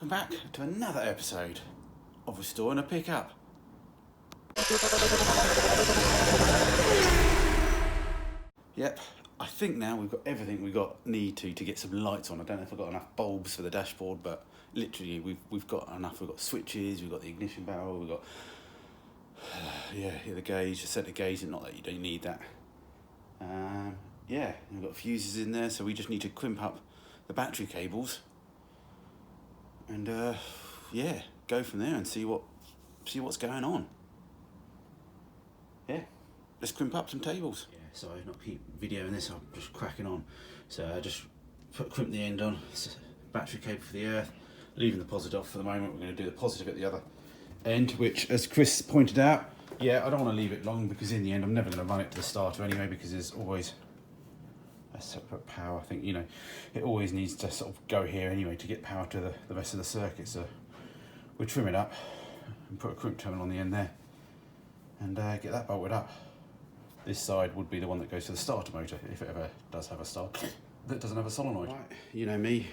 Welcome back to another episode of Restoring a Pickup. Yep, I think now we've got everything we need to get some lights on. I don't know if I've got enough bulbs for the dashboard, but literally we've got enough. We've got switches, we've got the ignition barrel, we've got the gauge, the centre gauge. Not that you don't need that. We've got fuses in there, so we just need to crimp up the battery cables and go from there and see what's going on. Yeah, let's crimp up some tables. Yeah, sorry, not keep videoing this. I'm just cracking on. So I just crimp the end on. Battery cable for the earth. Leaving the positive off for the moment. We're going to do the positive at the other end, which, as Chris pointed out, I don't want to leave it long because in the end I'm never going to run it to the starter anyway, because there's always a separate power. I think it always needs to sort of go here anyway to get power to the rest of the circuit. So we'll trim it up and put a crimp terminal on the end there and get that bolted up. This side would be the one that goes to the starter motor if it ever does have a start that doesn't have a solenoid. Right, you know me,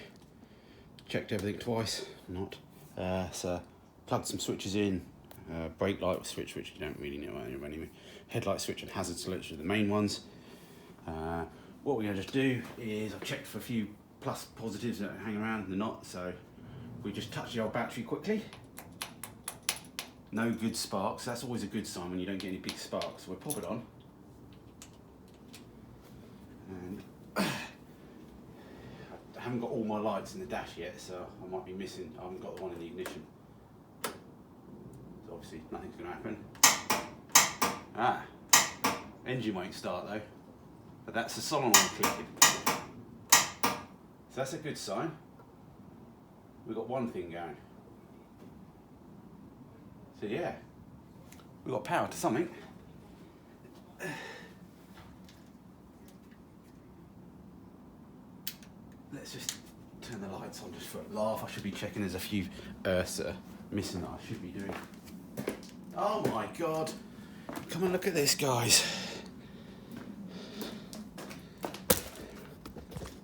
checked everything twice, so plugged some switches in, brake light switch, which you don't really know anyway, headlight switch and hazard switch are the main ones. What we're going to just do is I've checked for a few plus positives that hang around and they're not, so we just touch the old battery quickly. No good sparks, that's always a good sign when you don't get any big sparks. So we'll pop it on. And I haven't got all my lights in the dash yet, so I might be missing. I haven't got the one in the ignition. So obviously nothing's going to happen. Engine won't start though, but that's the solenoid clicking. So that's a good sign. We've got one thing going. So yeah, we've got power to something. Let's just turn the lights on just for a laugh. I should be checking there's a few earths that are missing that I should be doing. Oh my God. Come and look at this, guys.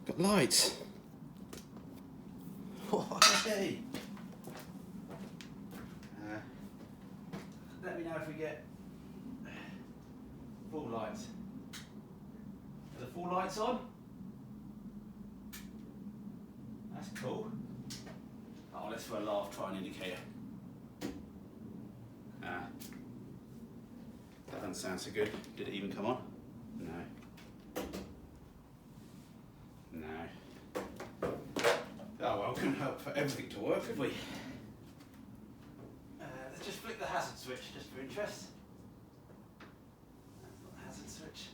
Got lights. Hey. Let me know if we get full lights. Are the full lights on? That's cool. Oh, let's for a laugh try an indicator. That doesn't sound so good. Did it even come on? No. No. Oh well, couldn't hope for everything to work, could we? Let's just flick the hazard switch just for interest. That's not the hazard switch.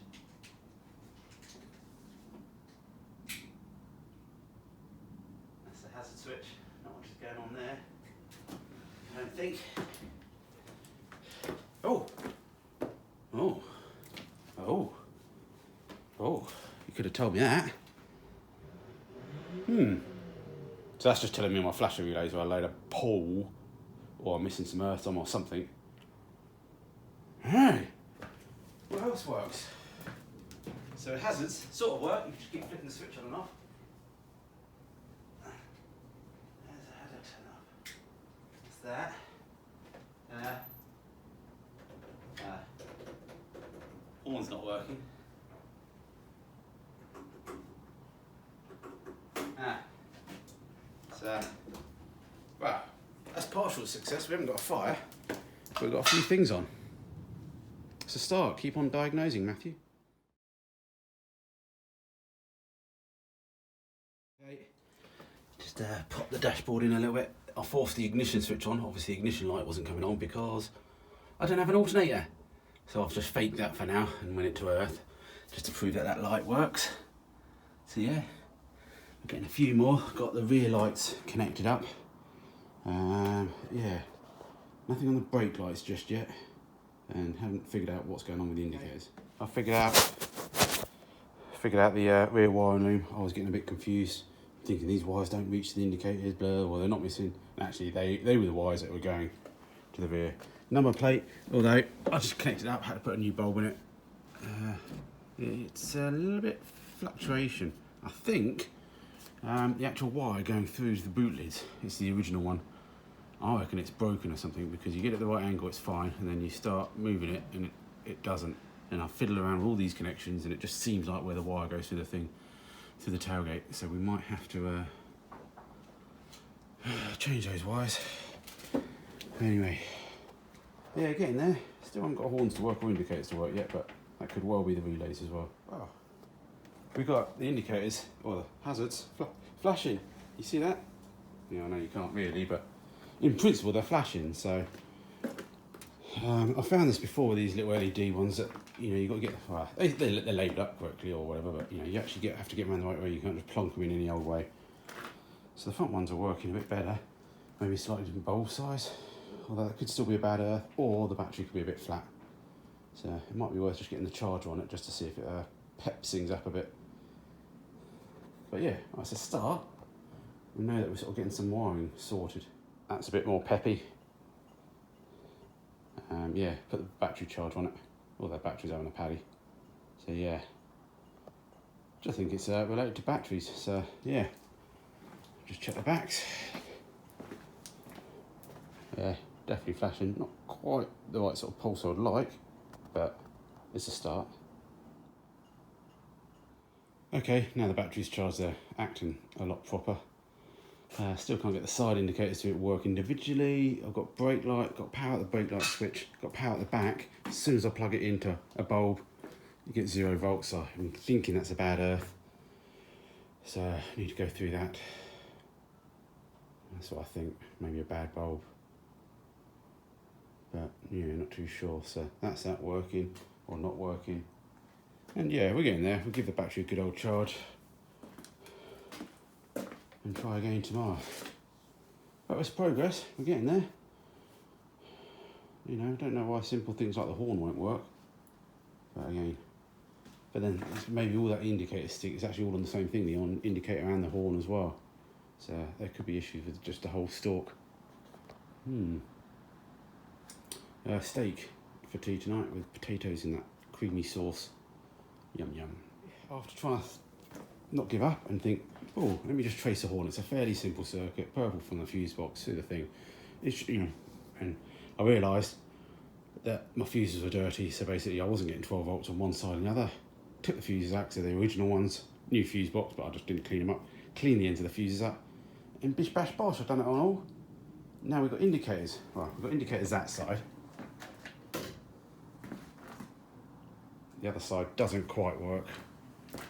That's the hazard switch. Not much is going on there, I don't think. Oh, you could have told me that. So that's just telling me on my flasher relays where I laid a pole or I'm missing some earth on or something. Hey, what else works? So hazards sort of work. You just keep flipping the switch on and off. There's a hazard turn up. That's that. Horn's not working. Well, that's partial success. We haven't got a fire, but we've got a few things on. It's a start. Keep on diagnosing, Matthew. Okay. Just pop the dashboard in a little bit. I forced the ignition switch on. Obviously, the ignition light wasn't coming on because I don't have an alternator. So I've just faked that for now and went it to earth just to prove that that light works. So yeah. I'm getting a few more. Got the rear lights connected up. Nothing on the brake lights just yet, and haven't figured out what's going on with the indicators. I figured out the rear wiring loom. I was getting a bit confused, thinking these wires don't reach the indicators. Well, they're not missing. And actually, they were the wires that were going to the rear number plate. Although I just connected it up, had to put a new bulb in it. It's a little bit fluctuation. I think The actual wire going through to the boot lids, it's the original one. I reckon it's broken or something, because you get it at the right angle, it's fine, and then you start moving it and it doesn't. And I fiddle around with all these connections and it just seems like where the wire goes through the thing, through the tailgate. So we might have to change those wires. Anyway, yeah, getting there. Still haven't got horns to work or indicators to work yet, but that could well be the relays as well. Oh. We've got the indicators, or the hazards, flashing. You see that? Yeah, I know you can't really, but in principle they're flashing. So I found this before with these little LED ones that, you know, you've got to get, well, they're labelled up correctly or whatever, but you know, you actually have to get them around the right way. You can't just plonk them in any old way. So the front ones are working a bit better, maybe slightly different bulb size, although it could still be a bad earth, or the battery could be a bit flat. So it might be worth just getting the charger on it just to see if it peps things up a bit. But yeah, that's a start. We know that we're sort of getting some wiring sorted. That's a bit more peppy. Yeah, put the battery charge on it. All that batteries having a paddy. So yeah, I think it's related to batteries. So yeah, just check the backs. Yeah, definitely flashing. Not quite the right sort of pulse I'd like, but it's a start. Okay, now the battery's charged, they're acting a lot proper. Still can't get the side indicators to work individually. I've got brake light, got power at the brake light switch, got power at the back. As soon as I plug it into a bulb, you get 0 volts. So I'm thinking that's a bad earth. So I need to go through that. That's what I think, maybe a bad bulb. But yeah, not too sure. So that's that working or not working. And yeah, we're getting there. We'll give the battery a good old charge and try again tomorrow. But it's progress, we're getting there. You know, I don't know why simple things like the horn won't work. But then maybe all that indicator stick is actually all on the same thing, the on indicator and the horn as well. So there could be issues with just the whole stalk. Steak for tea tonight with potatoes in that creamy sauce. Yum yum. After trying to not give up and think, oh, let me just trace a horn. It's a fairly simple circuit, purple from the fuse box through the thing. It's, you know, and I realised that my fuses were dirty, so basically I wasn't getting 12 volts on one side and the other. Took the fuses out, so the original ones, new fuse box, but I just didn't clean them up. Clean the ends of the fuses up, and bish bash bosh, I've done it on all. Now we've got indicators. Well, we've got indicators that side. The other side doesn't quite work.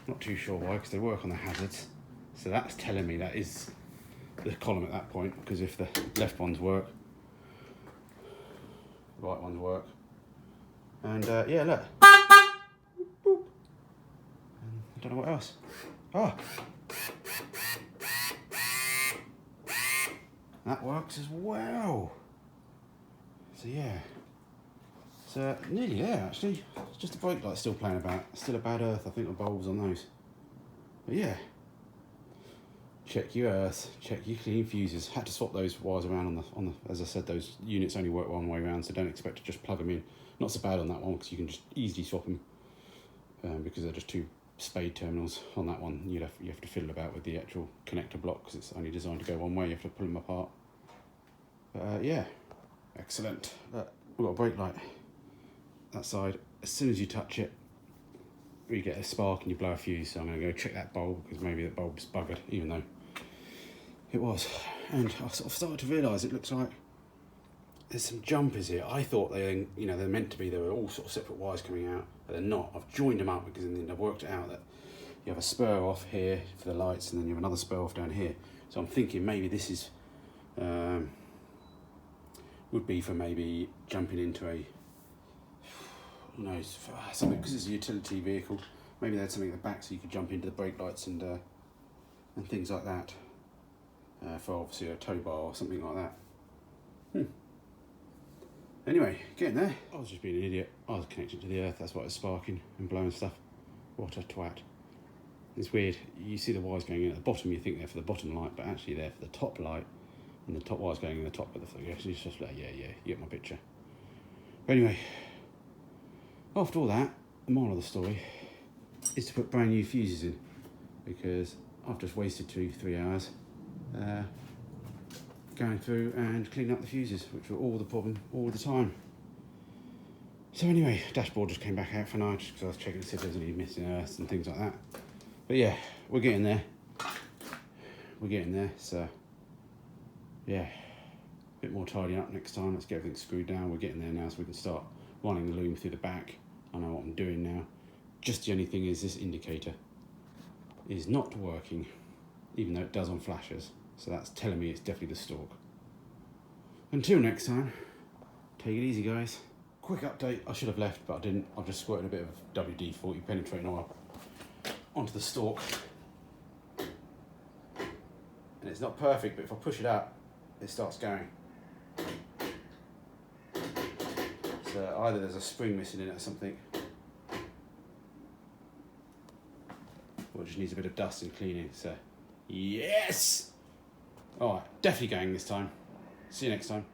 Not too sure why, because they work on the hazards. So that's telling me that is the column at that point, because if the left ones work, the right ones work. And yeah, look. Boop. And I don't know what else. Oh! That works as well. So yeah. So nearly there actually. It's just the brake light still playing about. Still a bad earth, I think, the bulbs on those. But yeah. Check your earth, check your clean fuses. Had to swap those wires around on the as I said, those units only work one way around, so don't expect to just plug them in. Not so bad on that one, because you can just easily swap them because they're just two spade terminals. On that one, you have to fiddle about with the actual connector block, because it's only designed to go one way. You have to pull them apart. But yeah, excellent. We've got a brake light. That side, as soon as you touch it, you get a spark and you blow a fuse. So I'm going to go check that bulb, because maybe the bulb's buggered, even though it was. And I sort of started to realise it looks like there's some jumpers here. I thought they're meant to be. There were all sort of separate wires coming out, but they're not. I've joined them up, because then I've worked it out that you have a spur off here for the lights, and then you have another spur off down here. So I'm thinking maybe this is would be for maybe jumping into a, who knows, something, because it's a utility vehicle. Maybe they had something at the back so you could jump into the brake lights and things like that. For obviously a tow bar or something like that. Anyway, getting there. I was just being an idiot. I was connected to the earth, that's why it was sparking and blowing stuff. What a twat. It's weird, you see the wires going in at the bottom, you think they're for the bottom light, but actually they're for the top light, and the top wire's going in the top of the thing. It's just like, yeah, you get my picture. But anyway, after all that, the moral of the story is to put brand new fuses in, because I've just wasted 2-3 hours going through and cleaning up the fuses, which were all the problem all the time. So anyway, dashboard just came back out for now, just because I was checking to see if there's any missing earths and things like that. But yeah, we're getting there. We're getting there, so yeah, a bit more tidying up next time. Let's get everything screwed down. We're getting there now, so we can start running the loom through the back. I know what I'm doing now. Just the only thing is this indicator is not working, even though it does on flashes. So that's telling me it's definitely the stalk. Until next time, take it easy, guys. Quick update, I should have left, but I didn't. I've just squirted a bit of WD-40 penetrating oil onto the stalk. And it's not perfect, but if I push it out, it starts going. So either there's a spring missing in it or something, or it just needs a bit of dust and cleaning, so yes! Alright, definitely going this time. See you next time.